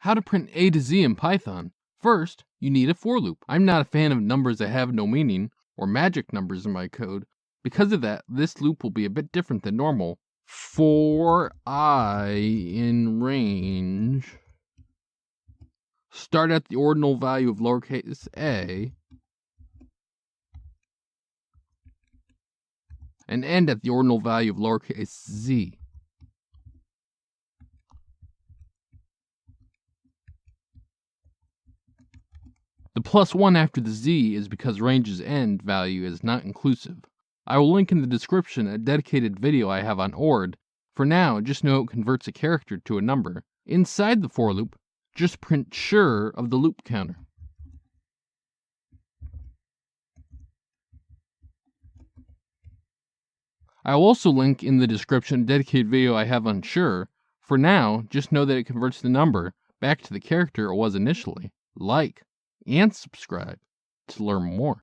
How to print A to Z in Python. First, you need a for loop. I'm not a fan of numbers that have no meaning, or magic numbers in my code. Because of that, this loop will be a bit different than normal. For I in range, start at the ordinal value of lowercase a, and end at the ordinal value of lowercase z. The +1 after the z is because range's end value is not inclusive. I will link in the description a dedicated video I have on ORD. For now, just know it converts a character to a number. Inside the for loop, just print sure of the loop counter. I will also link in the description a dedicated video I have on sure. For now, just know that it converts the number back to the character it was initially. Like and subscribe to learn more.